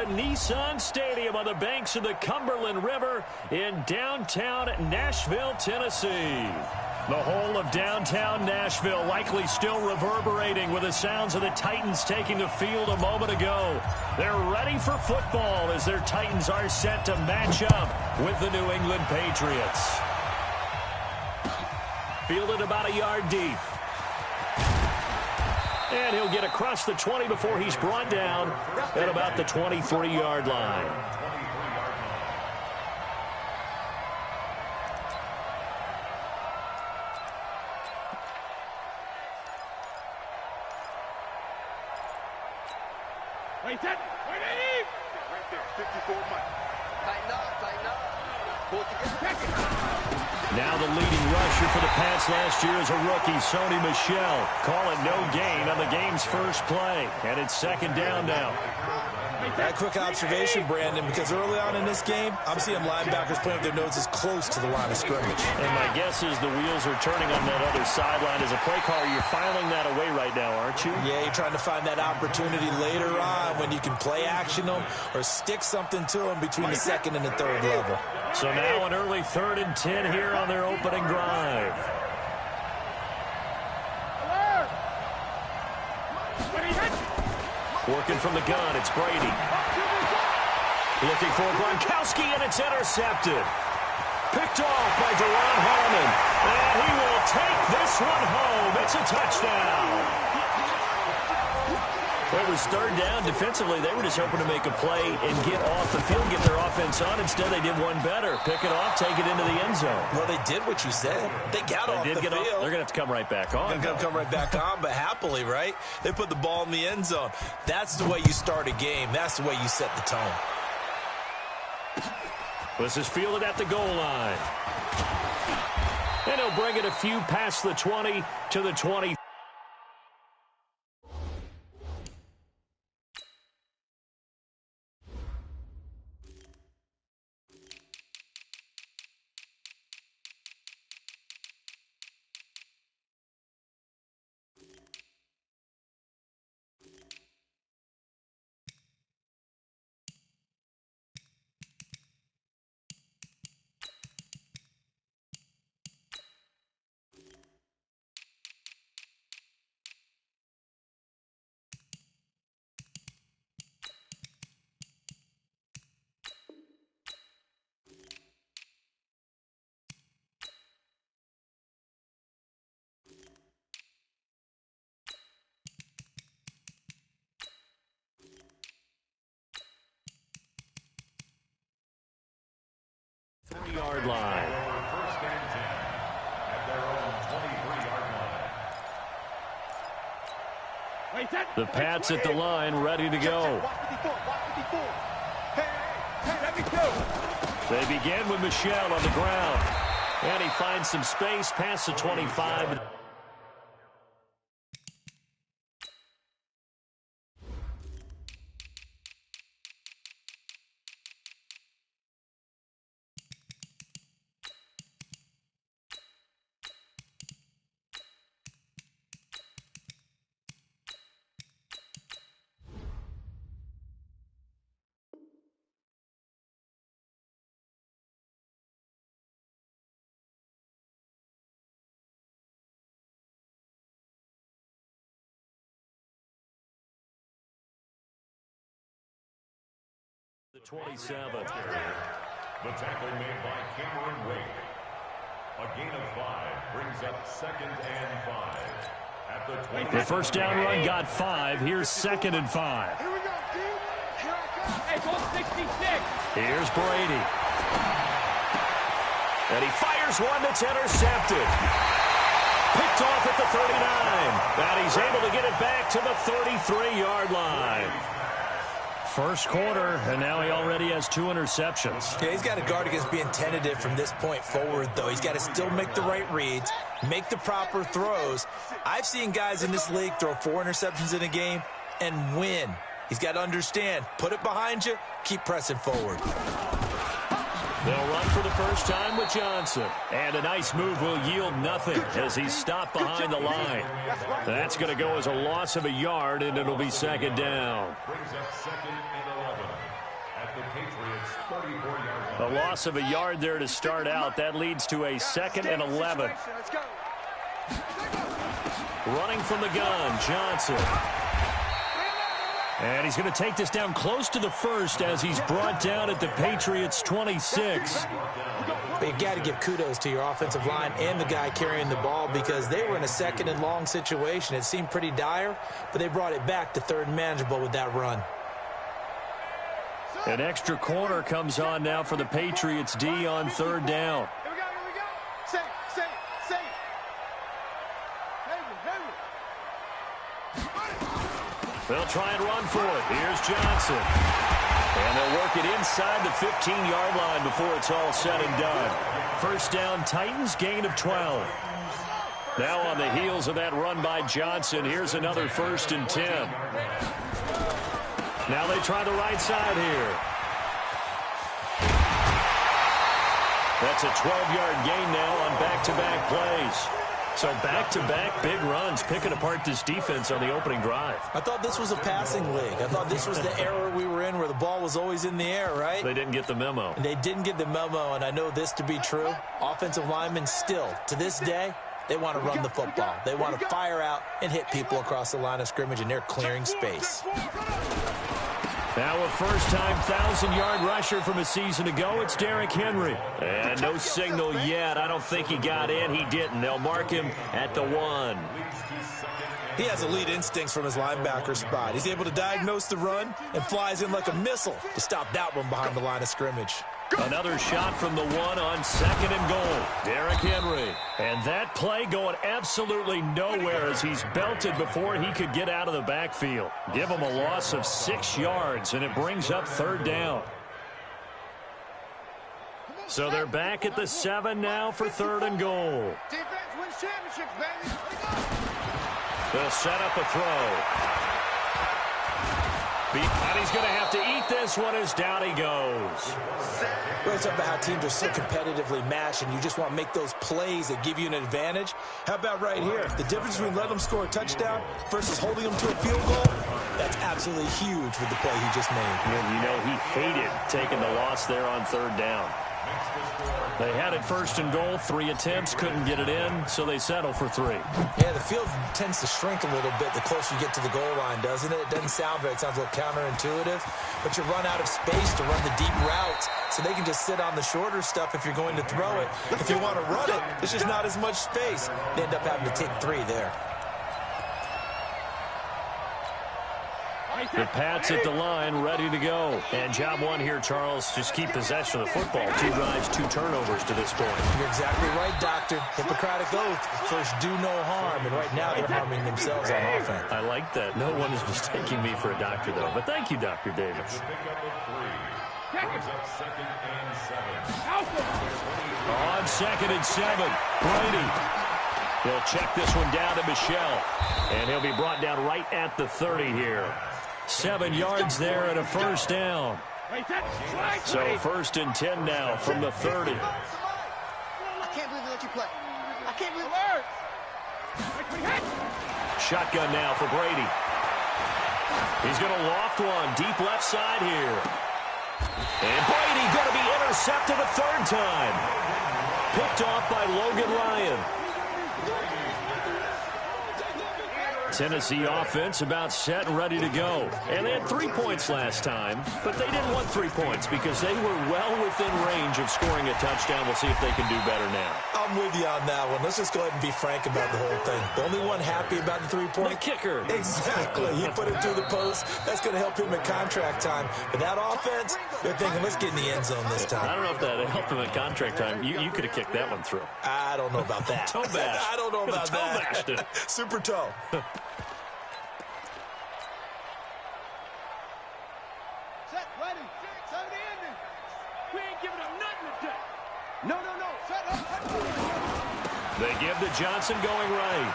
Nissan Stadium on the banks of the Cumberland River in downtown Nashville, Tennessee. The whole of downtown Nashville likely still reverberating with the sounds of the Titans taking the field a moment ago. They're ready for football as their Titans are set to match up with the New England Patriots. Fielded about a yard deep. And he'll get across the 20 before he's brought down at about the 23-yard line. Wait, that. Wait, right there, 54 Mike. Tighten up, tighten up. Pull together. Now the leading rusher for the Pats last year is a rookie, Sony Michel. Call it no gain on the game's first play. And it's second down now. That quick observation, Brandon, because early on in this game, I'm seeing linebackers playing with their noses close to the line of scrimmage. And my guess is the wheels are turning on that other sideline. As a play caller, you're filing that away right now, aren't you? Yeah, you're trying to find that opportunity later on when you can play action them or stick something to them between the second and the third level. So now an early 3rd and 10 here on their opening drive. Working from the gun, it's Brady. Looking for Gronkowski, and it's intercepted. Picked off by Deron Harmon. And he will take this one home. It's a touchdown. Well, it was 3rd down. Defensively, they were just hoping to make a play and get off the field, get their offense on. Instead, they did one better. Pick it off, take it into the end zone. Well, they did what you said. They got off the field. They're going to have to come right back on. They're going to come right back on, but happily, right? They put the ball in the end zone. That's the way you start a game. That's the way you set the tone. This is fielded at the goal line. And he'll bring it a few past the 20 to the 20. Yard line. First and 10 at their own 23-yard line. The Pats at the line, ready to go. They begin with Michel on the ground. And he finds some space past the 25. The 27. The tackle made by Cameron Wake. A gain of 5 brings up 2nd and 5. At the 20. The first down run got 5. Here's 2nd and 5. Here we go, dude. Here I come. Hey, go 66. Here's Brady. And he fires one that's intercepted. Picked off at the 39. And he's able to get it back to the 33-yard line. First quarter, and now he already has 2 interceptions. Yeah, he's got to guard against being tentative from this point forward, though. He's got to still make the right reads, make the proper throws. I've seen guys in this league throw 4 interceptions in a game and win. He's got to understand, put it behind you, keep pressing forward. They'll run for the first time with Johnson. And a nice move will yield nothing as he's stopped behind the line. That's going to go as a loss of a yard, and it'll be second down. Brings up 2nd and 11. A loss of a yard there to start out. That leads to a 2nd and 11. Running from the gun, Johnson. And he's going to take this down close to the first as he's brought down at the Patriots' 26. You got to give kudos to your offensive line and the guy carrying the ball because they were in a 2nd and long situation. It seemed pretty dire, but they brought it back to 3rd and manageable with that run. An extra corner comes on now for the Patriots D on 3rd down. Here we go. Safe. They'll try and run for it. Here's Johnson. And they'll work it inside the 15-yard line before it's all said and done. 1st down, Titans, gain of 12. Now on the heels of that run by Johnson, here's another 1st and 10. Now they try the right side here. That's a 12-yard gain now on back-to-back plays. So back-to-back big runs, picking apart this defense on the opening drive. I thought this was a passing league. I thought this was the era we were in where the ball was always in the air, right? They didn't get the memo. They didn't get the memo, and I know this to be true. Offensive linemen still, to this day, they want to run the football. They want to fire out and hit people across the line of scrimmage, and they're clearing space. Now a first-time 1,000-yard rusher from a season ago, it's Derrick Henry. And no signal yet. I don't think he got in. He didn't. They'll mark him at the 1. He has elite instincts from his linebacker spot. He's able to diagnose the run and flies in like a missile to stop that one behind the line of scrimmage. Another shot from the 1 on 2nd and goal. Derrick Henry. And that play going absolutely nowhere as he's belted before he could get out of the backfield. Give him a loss of 6 yards, and it brings up 3rd down. So they're back at the 7 now for 3rd and goal. Defense wins championships, baby. They'll set up a throw. And he's going to have to eat this one as down he goes. We're talking about how teams are so competitively matched and you just want to make those plays that give you an advantage. How about right here? The difference between letting them score a touchdown versus holding them to a field goal, that's absolutely huge with the play he just made. And you know he hated taking the loss there on 3rd down. They had it 1st and goal, 3 attempts, couldn't get it in, so they settle for 3. Yeah, the field tends to shrink a little bit the closer you get to the goal line, doesn't it? It doesn't sound right. It sounds a little counterintuitive, but you run out of space to run the deep routes, so they can just sit on the shorter stuff if you're going to throw it. If you want to run it, there's just not as much space. They end up having to take 3 there. The Pats at the line, ready to go. And job 1 here, Charles, just keep possession of the football. 2 drives, 2 turnovers to this point. You're exactly right, Doctor. Hippocratic oath. First, do no harm. And right now, they're harming themselves on offense. I like that. No one is mistaking me for a doctor, though. But thank you, Dr. Davis. On 2nd and 7, Brady. He'll check this one down to Michelle. And he'll be brought down right at the 30 here. 7 yards there and a 1st down. So 1st and 10 now from the 30. I can't believe they let you play. I can't believe it. Shotgun now for Brady. He's going to loft one deep left side here. And Brady going to be intercepted a 3rd time. Picked off by Logan Ryan. Tennessee offense about set and ready to go. And they had 3 points last time, but they didn't want 3 points because they were well within range of scoring a touchdown. We'll see if they can do better now. I'm with you on that one. Let's just go ahead and be frank about the whole thing. The only one happy about the 3-point? The kicker. Exactly. He put it through the post. That's going to help him at contract time. But that offense, they're thinking, let's get in the end zone this time. I don't know if that helped him at contract time. You could have kicked that one through. I don't know about that. Toe bash. I don't know about toe that. Bashed it. Super toe. They give to Johnson going right.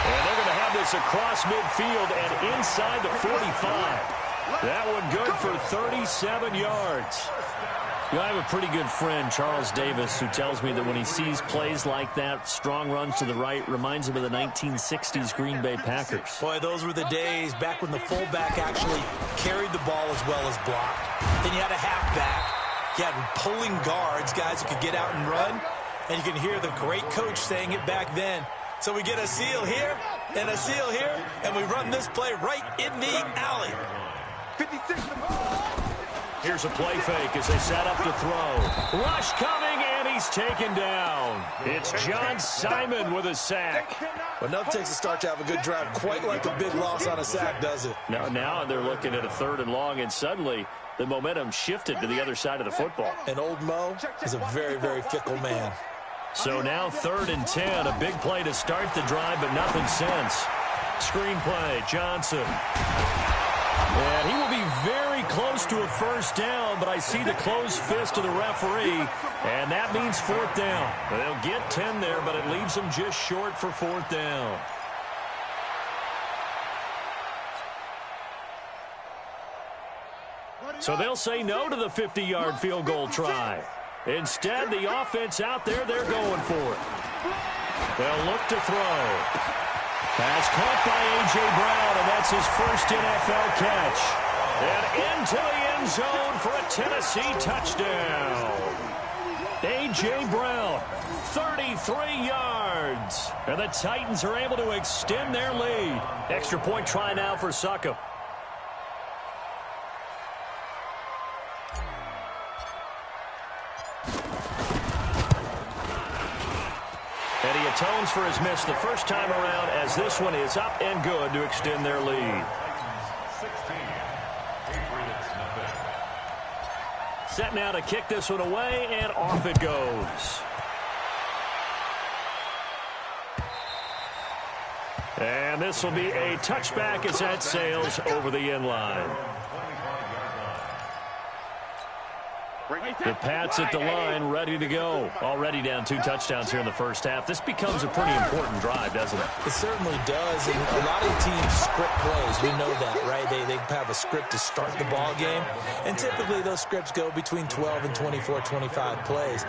And they're going to have this across midfield and inside the 45. That one good for 37 yards. You know, I have a pretty good friend, Charles Davis, who tells me that when he sees plays like that, strong runs to the right, reminds him of the 1960s Green Bay Packers. Boy, those were the days back when the fullback actually carried the ball as well as blocked. Then you had a halfback. You had pulling guards, guys who could get out and run. And you can hear the great coach saying it back then. So we get a seal here and a seal here, and we run this play right in the alley. 56. Here's a play fake as they set up to throw. Rush coming, and he's taken down. It's John Simon with a sack. Well, nothing takes a start to have a good drive quite like a big loss on a sack, does it? Now they're looking at a 3rd and long, and suddenly the momentum shifted to the other side of the football. And old Mo is a very, very fickle man. So now 3rd and 10, a big play to start the drive, but nothing since. Screenplay, Johnson. And he will be very close to a first down, but I see the closed fist of the referee, and that means 4th down. They'll get 10 there, but it leaves them just short for 4th down. So they'll say no to the 50-yard field goal try. Instead, the offense out there, they're going for it. They'll look to throw. Pass caught by A.J. Brown, and that's his first NFL catch. And into the end zone for a Tennessee touchdown. A.J. Brown, 33 yards. And the Titans are able to extend their lead. Extra point try now for Succop. And he atones for his miss the first time around as this one is up and good to extend their lead. 16. Patriots nothing. Set now to kick this one away, and off it goes. And this will be a touchback as that sails over the end line. The Pats at the line, ready to go. Already down 2 touchdowns here in the first half. This becomes a pretty important drive, doesn't it? It certainly does, and a lot of teams script plays. We know that, right? They have a script to start the ball game, and typically those scripts go between 12 and 24, 25 plays.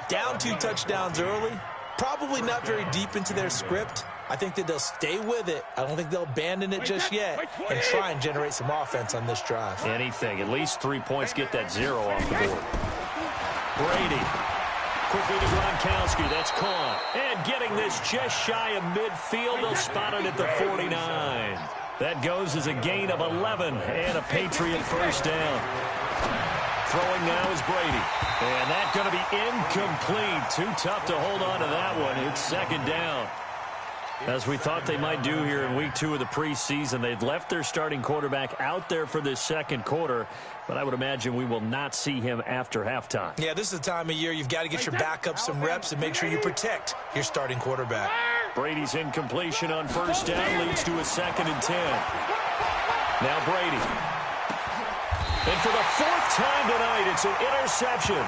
Down 2 touchdowns early, probably not very deep into their script. I think that they'll stay with it. I don't think they'll abandon it just yet and try and generate some offense on this drive. Anything. At least 3 points, get that 0 off the board. Brady. Quickly to Gronkowski. That's caught. And getting this just shy of midfield. They'll spot it at the 49. That goes as a gain of 11 and a Patriot first down. Throwing now is Brady. And that's going to be incomplete. Too tough to hold on to that one. It's 2nd down. As we thought they might do here in week 2 of the preseason, they'd left their starting quarterback out there for this 2nd quarter, but I would imagine we will not see him after halftime. Yeah, this is the time of year you've got to get your backup some reps and make sure you protect your starting quarterback. Brady's incompletion on first down leads to a 2nd and 10. Now Brady. And for the 4th time tonight, it's an interception.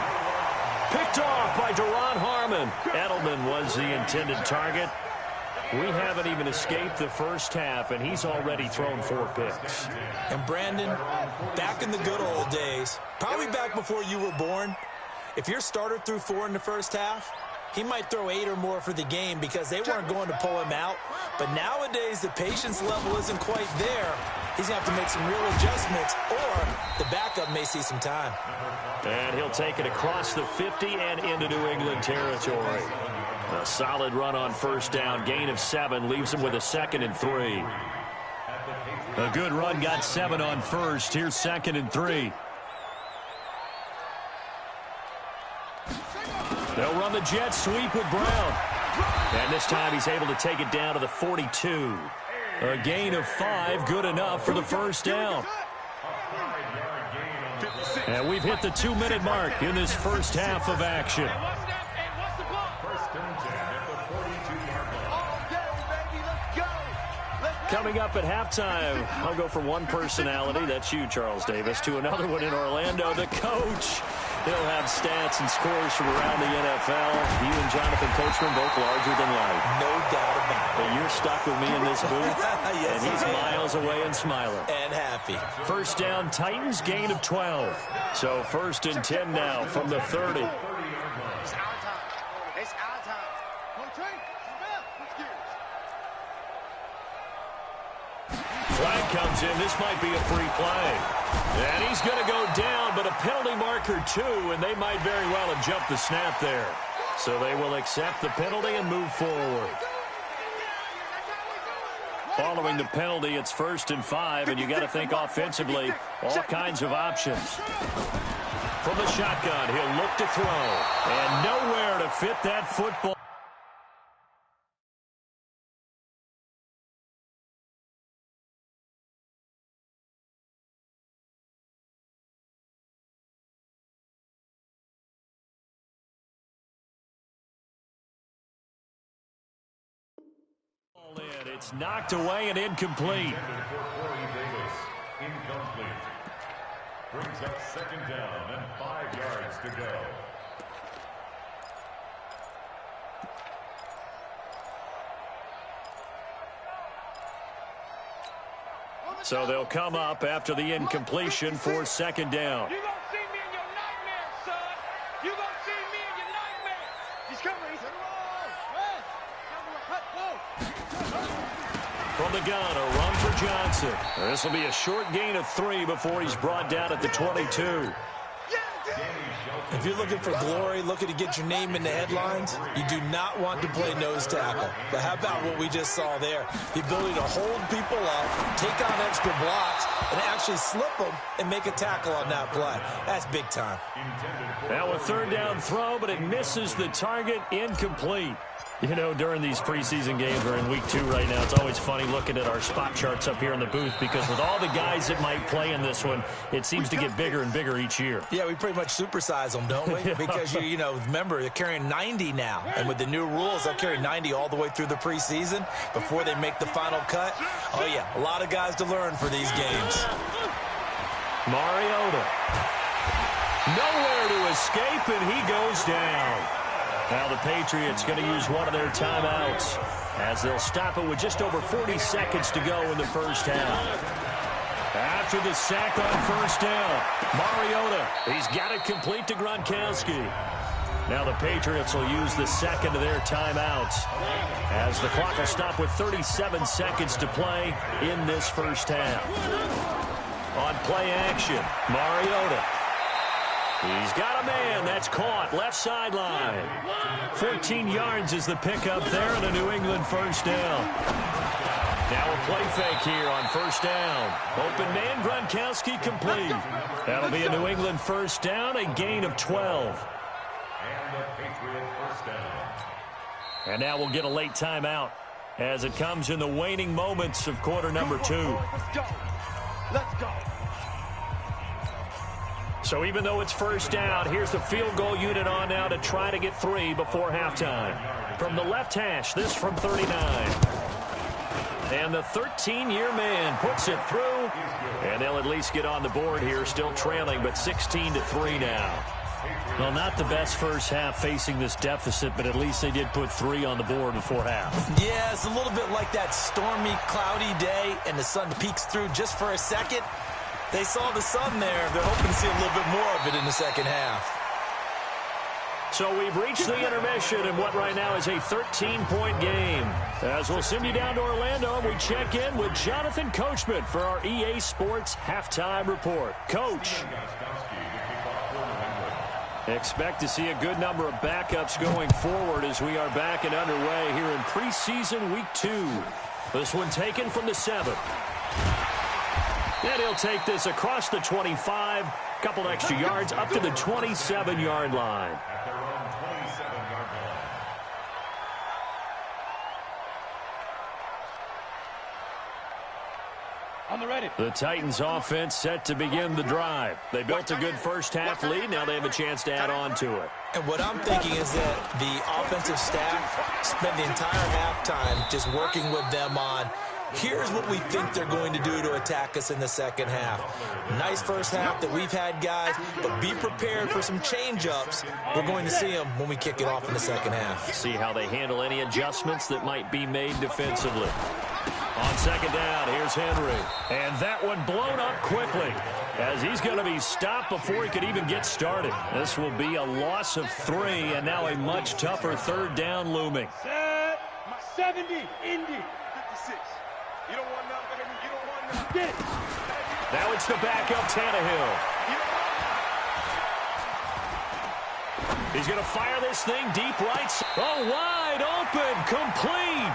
Picked off by Deron Harmon. Edelman was the intended target. We haven't even escaped the first half, and he's already thrown 4 picks. And Brandon, back in the good old days, probably back before you were born, if your starter threw 4 in the first half, he might throw 8 or more for the game because they weren't going to pull him out. But nowadays, the patience level isn't quite there. He's going to have to make some real adjustments, or the backup may see some time. And he'll take it across the 50 and into New England territory. A solid run on first down. Gain of 7 leaves him with a 2nd and 3. A good run got 7 on first. Here's 2nd and 3. They'll run the jet sweep with Brown. And this time he's able to take it down to the 42. A gain of 5, good enough for the first down. And we've hit the 2-minute mark in this first half of action. Coming up at halftime, I'll go from one personality, that's you, Charles Davis, to another one in Orlando, the coach. He'll have stats and scores from around the NFL. You and Jonathan Coachman both larger than life. No doubt about it. And you're stuck with me in this booth, Yes, and he's miles miles away and smiling. And happy. First down, Titans, gain of 12. So 1st and 10 now from the 30. It's our time. It's our time. Flag comes in. This might be a free play. And he's going to go down, but a penalty marker too, and they might very well have jumped the snap there. So they will accept the penalty and move forward. Following the penalty, it's 1st and 5, and you got to think offensively, all kinds of options. From the shotgun, he'll look to throw, and nowhere to fit that football. It's knocked away and incomplete. Incomplete. Brings up 2nd down and 5 yards to go. So they'll come up after the incompletion for 2nd down. You're going to see me in your nightmares, son. You're going to see me in your nightmares. He's coming. He's coming. From the gun, a run for Johnson. This will be a short gain of 3 before he's brought down at the 22. If you're looking for glory, looking to get your name in the headlines, you do not want to play nose tackle. But how about what we just saw there? The ability to hold people up, take on extra blocks, and actually slip them and make a tackle on that play. That's big time. Now a 3rd down throw, but it misses the target, incomplete. You know, during these preseason games, we're in week 2 right now, it's always funny looking at our spot charts up here in the booth because with all the guys that might play in this one, it seems to get bigger and bigger each year. Yeah, we pretty much supersize them, don't we? Yeah. Because, you know, remember, they're carrying 90 now. And with the new rules, they'll carry 90 all the way through the preseason before they make the final cut. Oh, yeah, a lot of guys to learn for these games. Mariota. Nowhere to escape, and he goes down. Now the Patriots going to use one of their timeouts as they'll stop it with just over 40 seconds to go in the first half. After the sack on 1st down, Mariota, he's got it complete to Gronkowski. Now the Patriots will use the 2nd of their timeouts as the clock will stop with 37 seconds to play in this first half. On play action, Mariota. He's got a man that's caught left sideline. 14 yards is the pickup there and a New England 1st down. Now a play fake here on 1st down. Open man, Gronkowski complete. That'll be a New England 1st down, a gain of 12. And a Patriot 1st down. And now we'll get a late timeout as it comes in the waning moments of quarter number 2. Let's go. Let's go. So even though it's 1st down, here's the field goal unit on now to try to get 3 before halftime. From the left hash, this from 39. And the 13-year man puts it through. And they'll at least get on the board here, still trailing, but 16-3 now. Well, not the best first half facing this deficit, but at least they did put 3 on the board before half. Yeah, it's a little bit like that stormy, cloudy day, and the sun peeks through just for a second. They saw the sun there. They're hoping to see a little bit more of it in the second half. So we've reached the intermission in what right now is a 13-point game. As we'll send you down to Orlando, we check in with Jonathan Coachman for our EA Sports Halftime Report. Coach. Expect to see a good number of backups going forward as we are back and underway here in preseason week 2. This one taken from the 7th. And he'll take this across the 25, couple extra yards up to the 27-yard line. At their own 27-yard line. On the ready. The Titans offense set to begin the drive. They built a good first half lead. Now they have a chance to add on to it. And what I'm thinking is that the offensive staff spent the entire halftime just working with them on here's what we think they're going to do to attack us in the second half. Nice first half that we've had, guys, but be prepared for some change-ups. We're going to see them when we kick it off in the second half. See how they handle any adjustments that might be made defensively. On second down, here's Henry. And that one blown up quickly as he's going to be stopped before he could even get started. This will be a loss of 3, and now a much tougher third down looming. Set. 70, Indy. 56. You don't want nothing. You don't want nothing. Get it. Now it's the backup, Tannehill. He's going to fire this thing deep right. Oh, wide open, complete.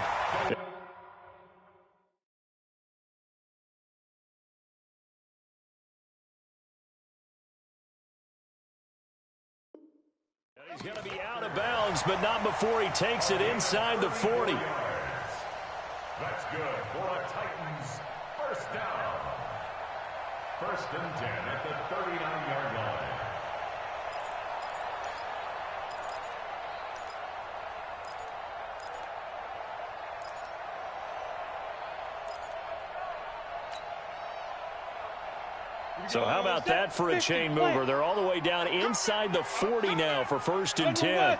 He's going to be out of bounds, but not before he takes it inside the 40. That's good for a Titans first down. 1st and 10 at the 39-yard line. So how about that for a chain mover? They're all the way down inside the 40 now for 1st and 10.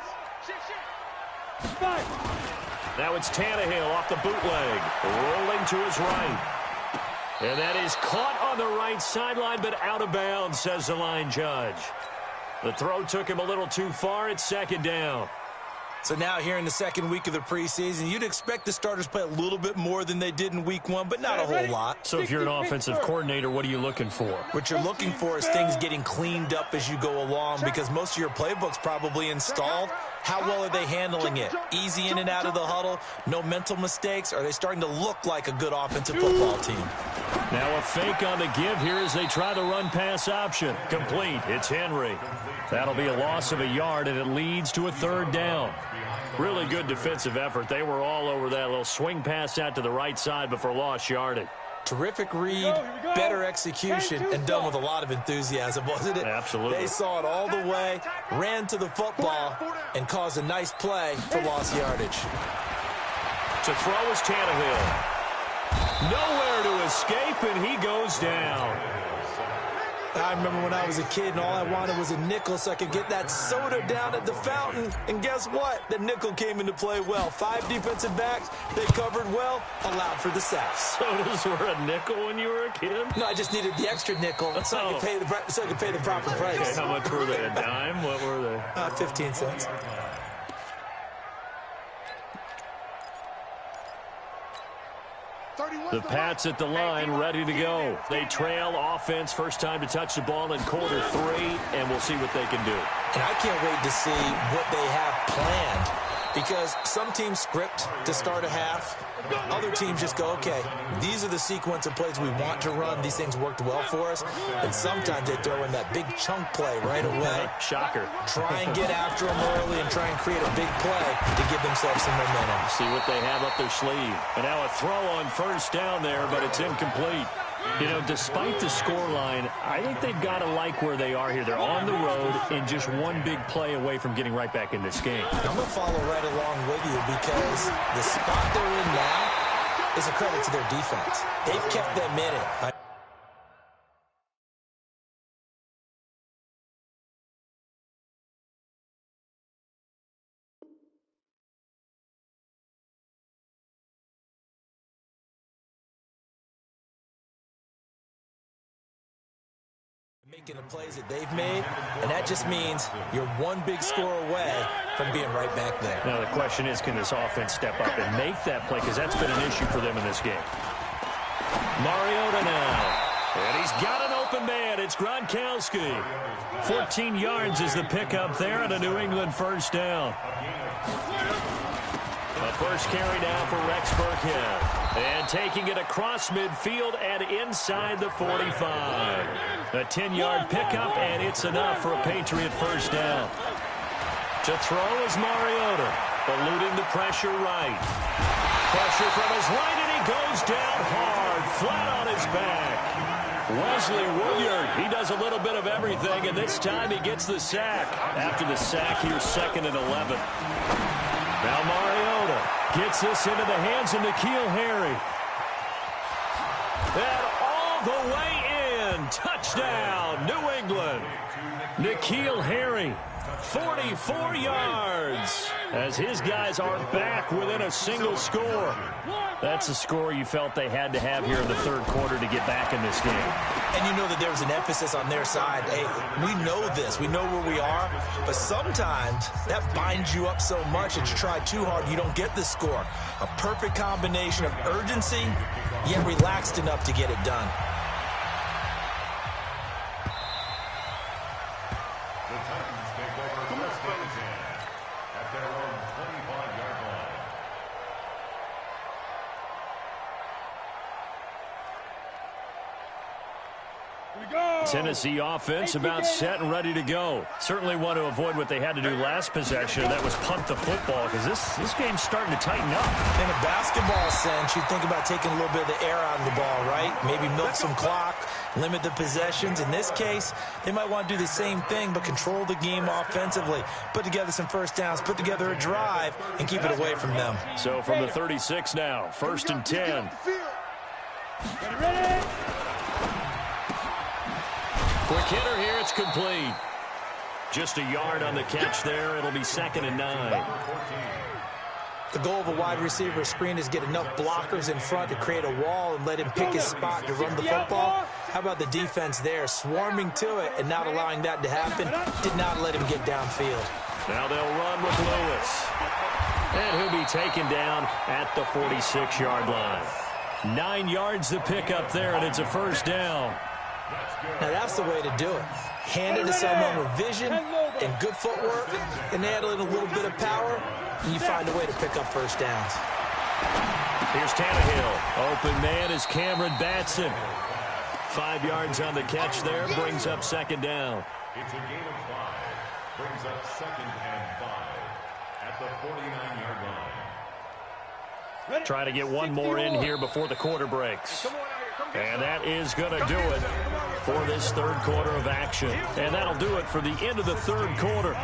Now it's Tannehill off the bootleg, rolling to his right. And that is caught on the right sideline, but out of bounds, says the line judge. The throw took him a little too far. It's 2nd down. So now here in the 2nd week of the preseason, you'd expect the starters play a little bit more than they did in week 1, but not a whole lot. So if you're an offensive coordinator, what are you looking for? What you're looking for is things getting cleaned up as you go along, because most of your playbook's probably installed. How well are they handling it? Easy in and out of the huddle? No mental mistakes? Are they starting to look like a good offensive football team? Now a fake on the give here as they try the run-pass option. Complete. It's Henry. That'll be a loss of a yard, and it leads to a 3rd down. Really good defensive effort. They were all over that little swing pass out to the right side before lost yardage. Terrific read, better execution, and done with a lot of enthusiasm, wasn't it? Absolutely. They saw it all the way, ran to the football, and caused a nice play for lost yardage. To throw is Tannehill. Nowhere to escape, and he goes down. I remember when I was a kid and all I wanted was a nickel so I could get that soda down at the fountain. And guess what? The nickel came into play well. 5 defensive backs, they covered well, allowed for the sacks. Sodas were a nickel when you were a kid? No, I just needed the extra nickel so I could pay the proper price. Okay, how much were they? A dime? What were they? 15 cents. The Pats at the line, ready to go. They trail offense, first time to touch the ball in quarter 3, and we'll see what they can do. And I can't wait to see what they have planned, because some teams script to start a half. Other teams just go, okay, these are the sequence of plays we want to run. These things worked well for us. And sometimes they throw in that big chunk play right away. Shocker. Try and get after them early and try and create a big play to give themselves some momentum. See what they have up their sleeve. And now a throw on first down there, but it's incomplete. You know, despite the scoreline, I think they've got to like where they are here. They're on the road and just one big play away from getting right back in this game. I'm going to follow right along with you, because the spot they're in now is a credit to their defense. They've kept them in it. Making the plays that they've made, and that just means you're one big score away from being right back there. Now the question is, can this offense step up and make that play, because that's been an issue for them in this game. Mariota now, and he's got an open man. It's Gronkowski. 14 yards is the pickup there on a New England first down. A first carry now for Rex Burkhead. And taking it across midfield and inside the 45. A 10-yard pickup, and it's enough for a Patriot first down. To throw is Mariota, eluding the pressure right. Pressure from his right, and he goes down hard, flat on his back. Wesley Woodyard, he does a little bit of everything, and this time he gets the sack. After the sack, here's 2nd and 11. Now Mariota gets this into the hands of N'Keal Harry. And all the way in. Touchdown, New England. N'Keal Harry 44 yards as his guys are back within a single score. That's a score you felt they had to have here in the third quarter to get back in this game. And you know that there was an emphasis on their side. Hey, we know this. We know where we are. But sometimes that binds you up so much that you try too hard, you don't get the score. A perfect combination of urgency, yet relaxed enough to get it done. The Titans take over first and 10 at their own 25-yard line. Tennessee offense about set and ready to go. Certainly want to avoid what they had to do last possession. That was punt the football because this game's starting to tighten up. In a basketball sense, you think about taking a little bit of the air out of the ball, right? Maybe milk some clock, limit the possessions. In this case, they might want to do the same thing but control the game offensively. Put together some first downs, put together a drive, and keep it away from them. So from the 36 now, first and 10. Ready? Quick hitter here, it's complete. Just a yard on the catch there. It'll be 2nd and 9. The goal of a wide receiver screen is get enough blockers in front to create a wall and let him pick his spot to run the football. How about the defense there, swarming to it and not allowing that to happen? Did not let him get downfield. Now they'll run with Lewis. And he'll be taken down at the 46-yard line. 9 yards to pick up there, and it's a first down. Now that's the way to do it. Hand it to someone with vision and good footwork, and add in a little bit of power, and you find a way to pick up first downs. Here's Tannehill. Open man is Cameron Batson. 5 yards on the catch there, brings up 2nd down. It's a gain of 5. Brings up 2nd and 5 at the 49-yard line. Try to get one more in here before the quarter breaks. And that is going to do it for this third quarter of action. And that'll do it for the end of the third quarter.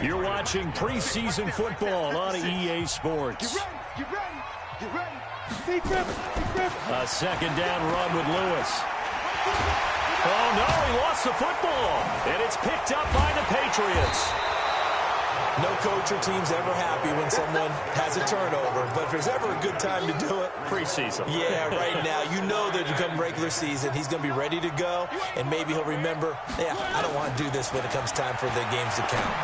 You're watching preseason football on EA Sports. Get ready. A 2nd down run with Lewis. Oh, no, he lost the football. And it's picked up by the Patriots. No coach or team's ever happy when someone has a turnover, but if there's ever a good time to do it, preseason. Yeah, right now. You know that to come regular season, he's going to be ready to go, and maybe he'll remember, yeah, I don't want to do this when it comes time for the games to count.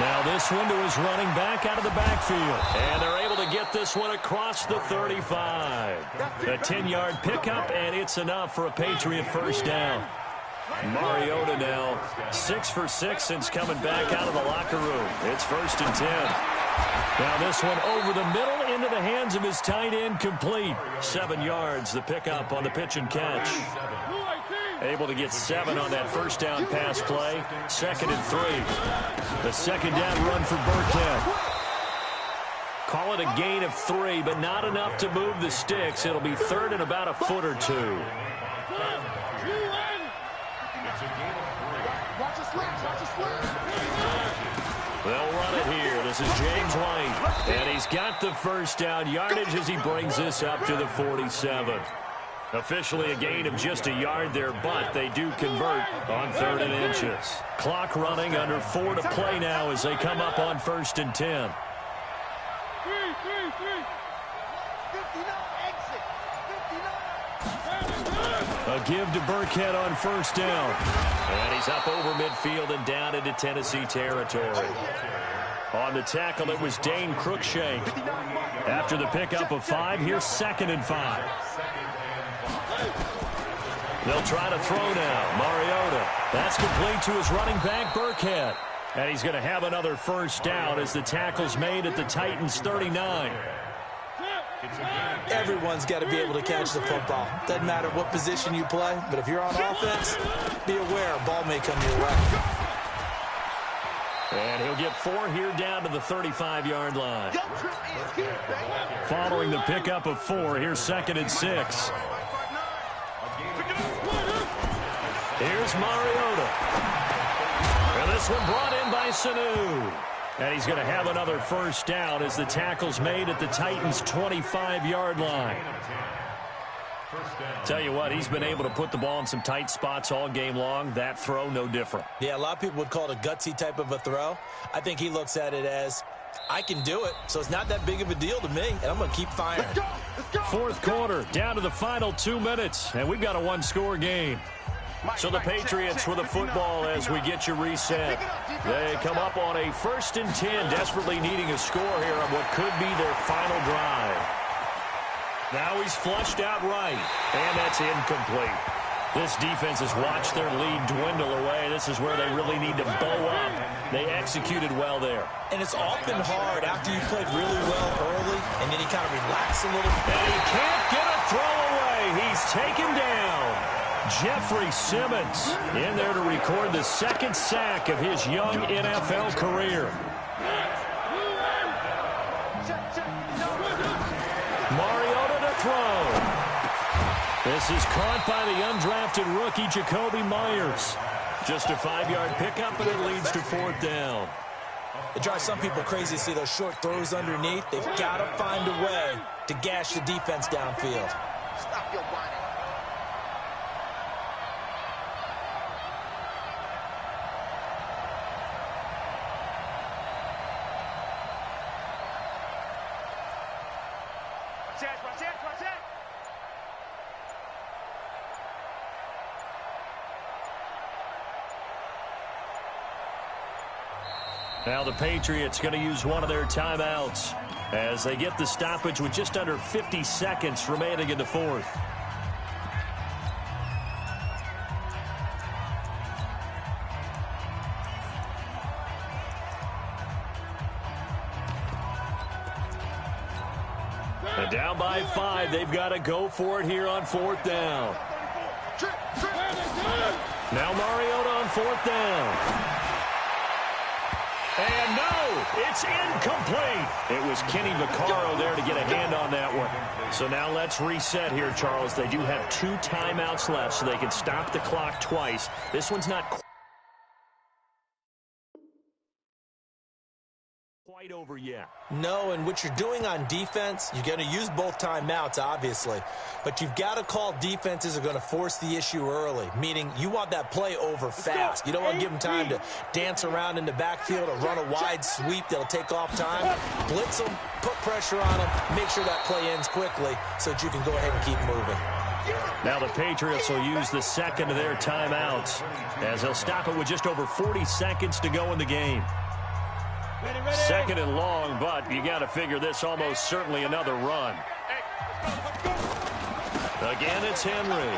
Now this one to his running back out of the backfield. And they're able to get this one across the 35. A 10-yard pickup, and it's enough for a Patriot first down. Mariota now 6 for 6 since coming back out of the locker room. It's 1st and 10. Now this one over the middle into the hands of his tight end, complete. 7 yards, the pickup on the pitch and catch. Able to get 7 on that first down pass play. 2nd and 3. The 2nd down run for Burkhead. Call it a gain of 3, but not enough to move the sticks. It'll be 3rd and about a foot or 2. They'll run it here. This is James White. And he's got the first down yardage as he brings this up to the 47. Officially a gain of just a yard there, but they do convert on 3rd and inches. Clock running, under 4 to play now as they come up on 1st and 10. 59, exit. 59. A give to Burkhead on first down. And he's up over midfield and down into Tennessee territory. On the tackle, it was Dane Cruikshank. After the pickup of 5, here's 2nd and 5. They'll try to throw now. Mariota. That's complete to his running back, Burkhead. And he's going to have another first down as the tackle's made at the Titans' 39. Everyone's got to be able to catch the football. Doesn't matter what position you play, but if you're on offense, be aware a ball may come your way. And he'll get 4 here down to the 35-yard line. Following the pickup of 4, here's 2nd and 6. Here's Mariota. And this one brought in by Sanu. And he's going to have another first down as the tackle's made at the Titans' 25-yard line. Tell you what, he's been able to put the ball in some tight spots all game long. That throw, no different. Yeah, a lot of people would call it a gutsy type of a throw. I think he looks at it as, I can do it, so it's not that big of a deal to me, and I'm going to keep firing. Fourth quarter, down to the final 2 minutes, and we've got a one-score game. So the Patriots with the football as we get you reset. They come up on a 1st and 10, desperately needing a score here on what could be their final drive. Now he's flushed out right, and that's incomplete. This defense has watched their lead dwindle away. This is where they really need to bow up. They executed well there. And it's often hard after you played really well early, and then you kind of relax a little bit. And he can't get a throw away. He's taken down. Jeffrey Simmons in there to record the 2nd sack of his young NFL career. Mariota to throw. This is caught by the undrafted rookie Jacoby Myers. Just a 5-yard pickup, and it leads to 4th down. It drives some people crazy to see those short throws underneath. They've got to find a way to gash the defense downfield. Stop your whining. Now the Patriots going to use one of their timeouts as they get the stoppage with just under 50 seconds remaining in the 4th. And down by 5, they've got to go for it here on 4th down. Now Mariota on 4th down. And no, it's incomplete. It was Kenny Vaccaro there to get a hand on that one. So now let's reset here, Charles. They do have 2 timeouts left, so they can stop the clock twice. This one's not quite over yet. No, and what you're doing on defense, you're going to use both timeouts, obviously. But you've got to call defenses are going to force the issue early, meaning you want that play over fast. You don't want to give them time to dance around in the backfield or run a wide sweep that'll take off time. Blitz them, put pressure on them, make sure that play ends quickly so that you can go ahead and keep moving. Now the Patriots will use the 2nd of their timeouts as they'll stop it with just over 40 seconds to go in the game. 2nd and long, but you got to figure this almost certainly another run. Again, it's Henry.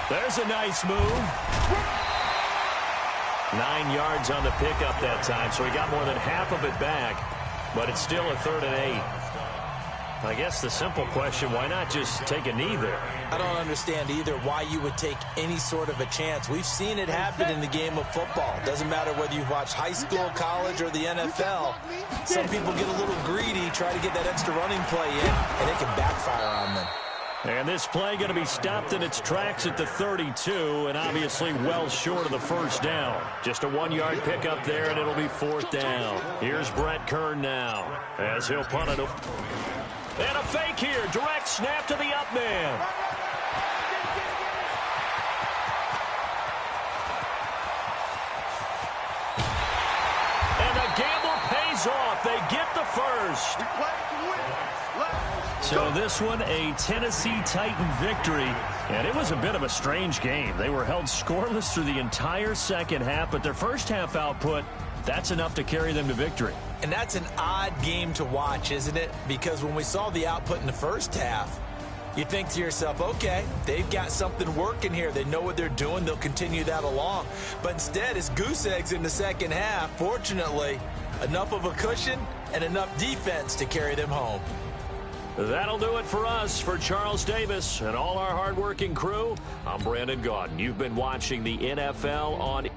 There's a nice move. 9 yards on the pickup that time, so he got more than half of it back, but it's still a 3rd and 8. I guess the simple question, why not just take a knee there? I don't understand either why you would take any sort of a chance. We've seen it happen in the game of football. Doesn't matter whether you've watched high school, college, or the NFL. Some people get a little greedy, try to get that extra running play in, and it can backfire on them. And this play going to be stopped in its tracks at the 32, and obviously well short of the 1st down. Just a 1-yard pickup there, and it'll be 4th down. Here's Brett Kern now as he'll punt it. And a fake here. Direct snap to the up man. And the gamble pays off. They get the 1st. So this one, a Tennessee Titan victory. And it was a bit of a strange game. They were held scoreless through the entire 2nd half, but their 1st half output, that's enough to carry them to victory. And that's an odd game to watch, isn't it? Because when we saw the output in the 1st half, you think to yourself, okay, they've got something working here. They know what they're doing. They'll continue that along. But instead, it's goose eggs in the 2nd half. Fortunately, enough of a cushion and enough defense to carry them home. That'll do it for us. For Charles Davis and all our hardworking crew, I'm Brandon Gaudin. You've been watching the NFL on